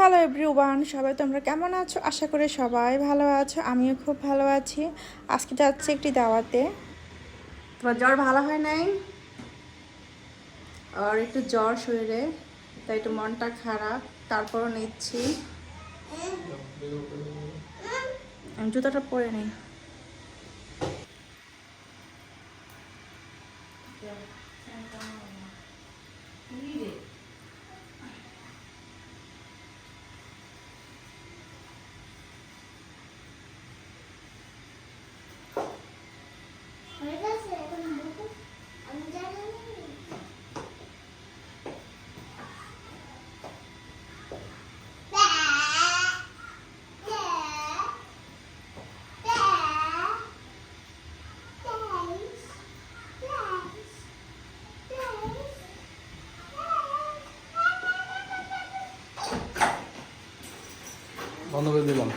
Hello everyone, সবাই তোমরা কেমন আছো? আশা করি সবাই ভালো আছো। আমিও খুব ভালো আছি। আজকে যাচ্ছি একটি দাওয়াতে। তোমার জ্বর ভালো হয় নাই? আর একটু জ্বর শরীরে, তাই একটু মনটা খারাপ। তারপরও নিচ্ছি। আমি জুতোটা পরে নিই। বন্ধ করে দিলাম।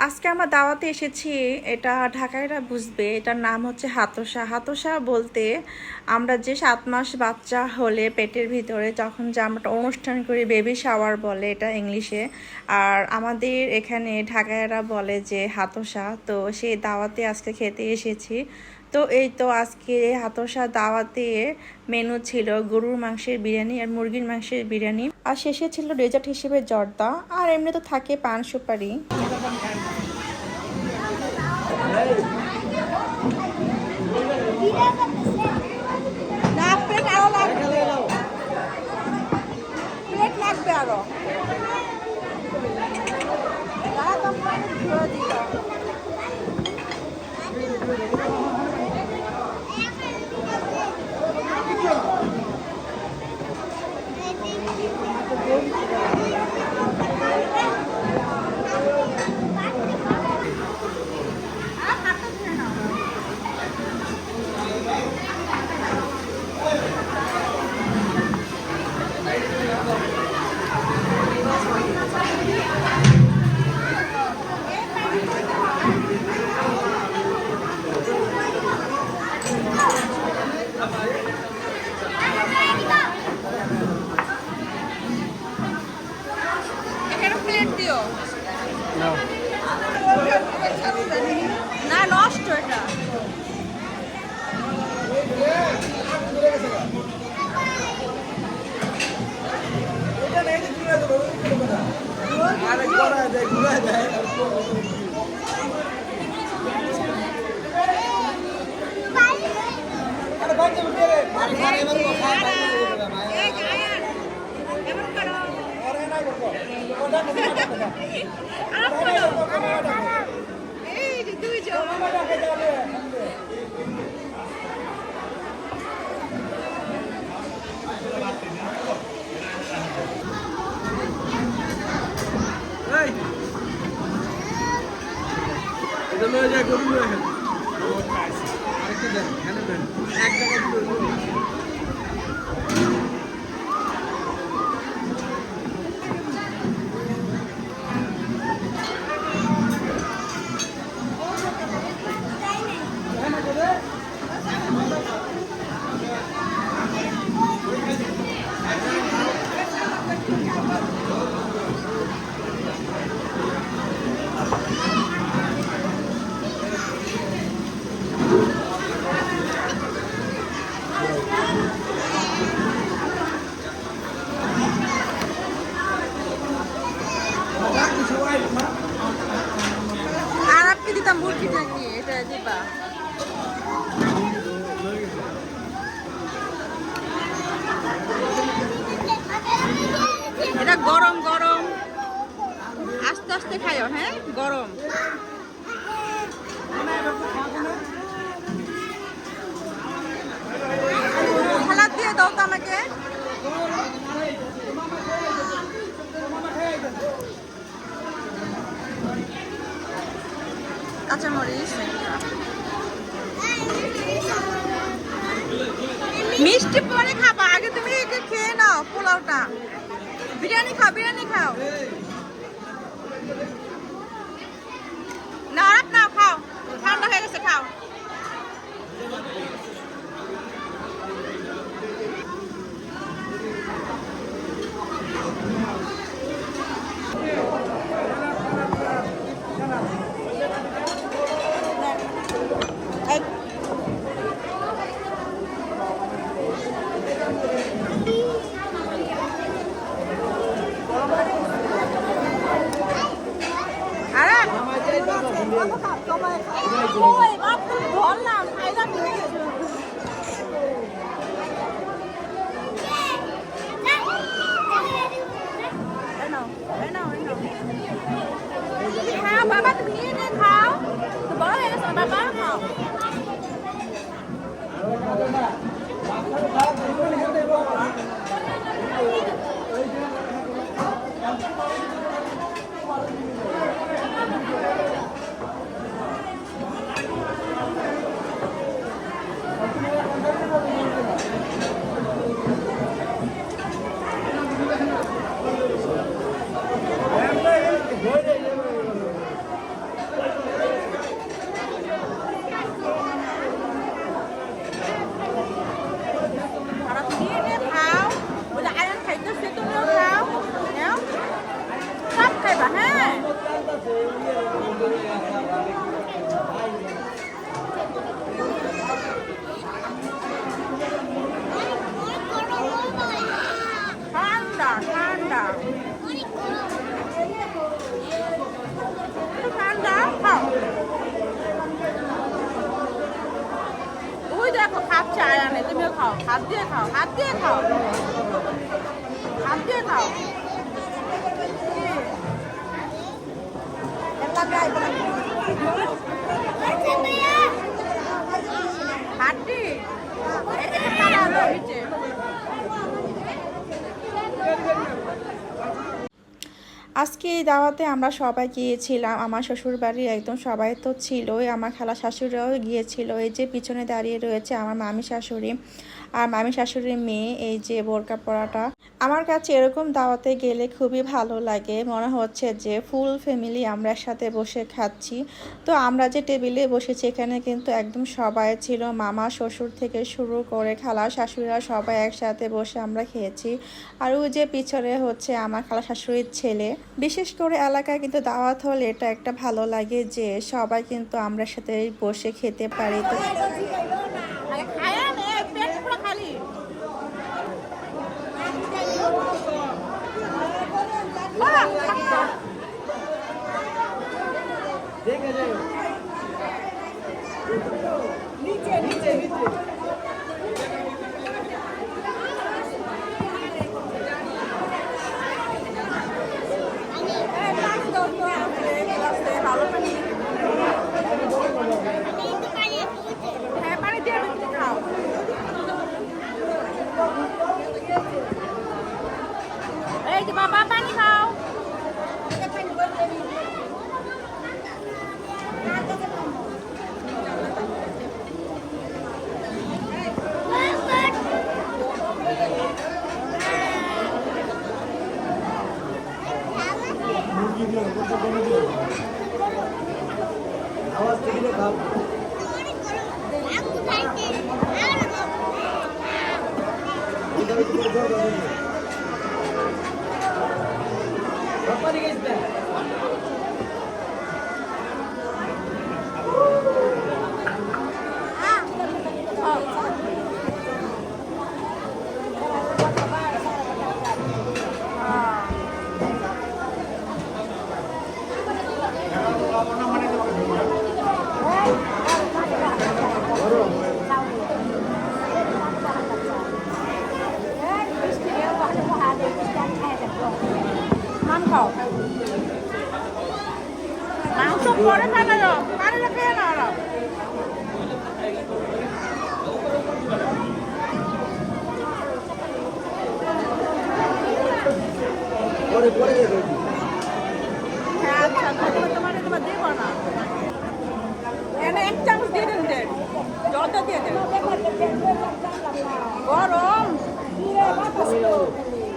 আজকে আমরা দাওয়াতে এসেছি। এটা ঢাকাইরা বুঝবে, এটার নাম হচ্ছে হাতসা। হাতসা বলতে আমরা যে 7 মাস বাচ্চা হলে পেটের ভিতরে যখন যে আমরা অনুষ্ঠান করি, বেবি শাওয়ার বলে এটা ইংলিশে। আর আমাদের এখানে ঢাকাইরা বলে যে হাতসা। তো সেই দাওয়াতে আজকে খেতে এসেছি। তো এই তো আজকে হাতসা দাওয়াতে মেনু ছিল গরুর মাংসের বিরিয়ানি আর মুরগির মাংসের বিরিয়ানি, আর শেষে ছিল ডেজার্ট হিসেবে জর্দা, আর এমনি তো থাকে পান সুপারি। না প্লেট আরো লাগবে, প্লেট লাগবে আরো। না নষ্ট এটা। এটা লয়ে যায় গরু লয়ে গেল। আরেকটা দেন, এখানে দেন। এক জায়গায় আর আপনি দিতাম মুরগি নাকি এটা দিবা? এটা গরম গরম, আস্তে আস্তে খাইও। হ্যাঁ গরম। সালাদ দিয়ে দাও তো আমাকে। কাঁচামরিচ, মিষ্টি পরে খাবা, আগে তুমি এটা খেয়ে নাও পোলাওটা। বিরিয়ানি খাও, বিরিয়ানি খাও। না আর নাও, খাও, ঠান্ডা হয়ে গেছে, খাও। বাচ্চা আয়া নেই, তুমিও খাও, হাত দিয়ে খাও, হাত দিয়ে খাও, হাত দিয়ে খাও। হাড্ডি নিচে। আজকে এই দাওয়াতে আমরা সবাই গিয়েছিলাম। আমার শ্বশুর বাড়ির একদম সবাই তো ছিলই, আমার খালা শাশুড়িরাও গিয়েছিল। এই যে পিছনে দাঁড়িয়ে রয়েছে আমার মামি শাশুড়ি আর মামি শাশুড়ির মেয়ে, এই যে বোরকা পরাটা। আমার কাছে এরকম দাওয়াতে গেলে খুবই ভালো লাগে, মনে হচ্ছে যে ফুল ফ্যামিলি আমরা একসাথে বসে খাচ্ছি। তো আমরা যে টেবিলে বসেছি এখানে কিন্তু একদম সবাই ছিল, মামা শ্বশুর থেকে শুরু করে খালা শাশুড়িরা সবাই একসাথে বসে আমরা খেয়েছি। আর ওই যে পিছনে হচ্ছে আমার খালা শাশুড়ির ছেলে। বিশেষ করে এলাকায় কিন্তু দাওয়াত হলে এটা একটা ভালো লাগে যে সবাই কিন্তু আমরা সাথে বসে খেতে পারি। তো দেখে যাই নিচে নিচে নিচে হ্যাঁ, পানি দিয়ে খাও। এই যে বাবা পানি খাও। আওয়াজ দিলে খাও বাপারি গেছে মাংস পরে খাবে না, পানিটা খেয়ে নাও না। পরে পরে যাবে হ্যাঁ, আচ্ছা তোমার দেবো না। এনে এক চামচ দিয়ে দেন, যে জলটা দিয়ে দেন। গরম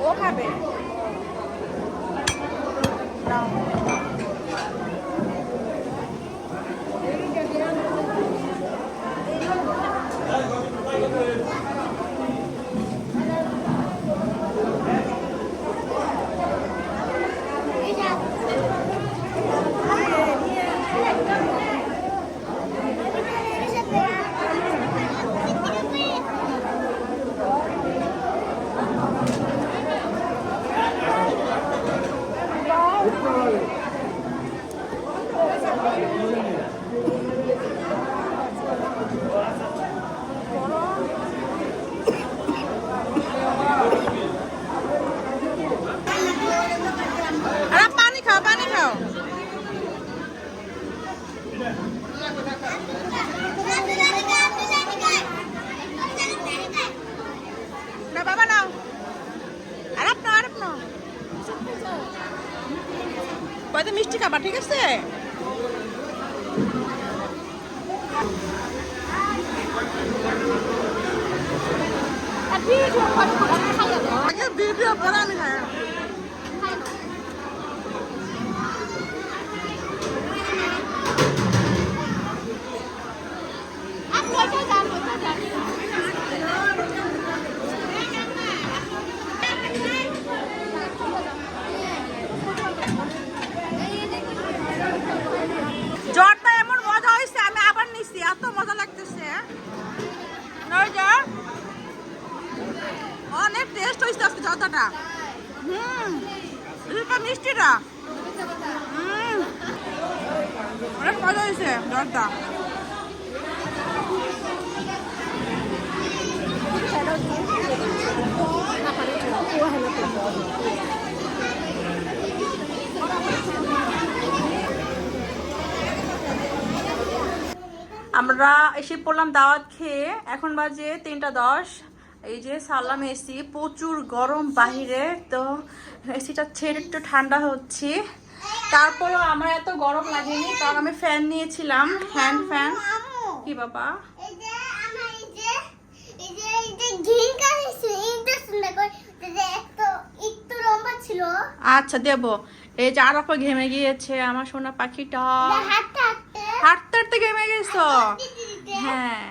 ও খাবে নাও। আরে পানি খাও, পানি খাও। না বাবা নাও, আরাপ নাও, আরাপ নাও। কয়টা মিষ্টি খাবা, ঠিক আছে? আগে ভিডিও পরে আমি খাই। জ্বরটা এমন মজা হয়েছে, আমি আবার নিচ্ছি, এত মজা লাগতেছে। অনেক টেস্ট হয়েছে আজকে জর্দাটা। মিষ্টিটা অনেক মজা হয়েছে জর্দা। আমরা এসে পড়লাম দাওয়াত খেয়ে, এখন বাজে 3:10। এই যে সালাম এসি, প্রচুর গরম বাহিরে, তো এসিটা ছেড়ে একটু ঠান্ডা হচ্ছে। তারপরেও আমার এত গরম লাগেনি, কারণ আমি ফ্যান নিয়েছিলাম, হ্যান্ড ফ্যান। কি বাবা? আচ্ছা দেবো। এই যে আরো ঘেমে গিয়েছে আমার সোনা পাখিটা, হাঁটতে হাঁটতে ঘেমে গেছো। হ্যাঁ,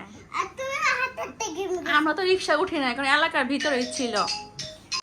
আমরা তো রিক্সা উঠি না, এখন এলাকার ভিতরেই ছিল।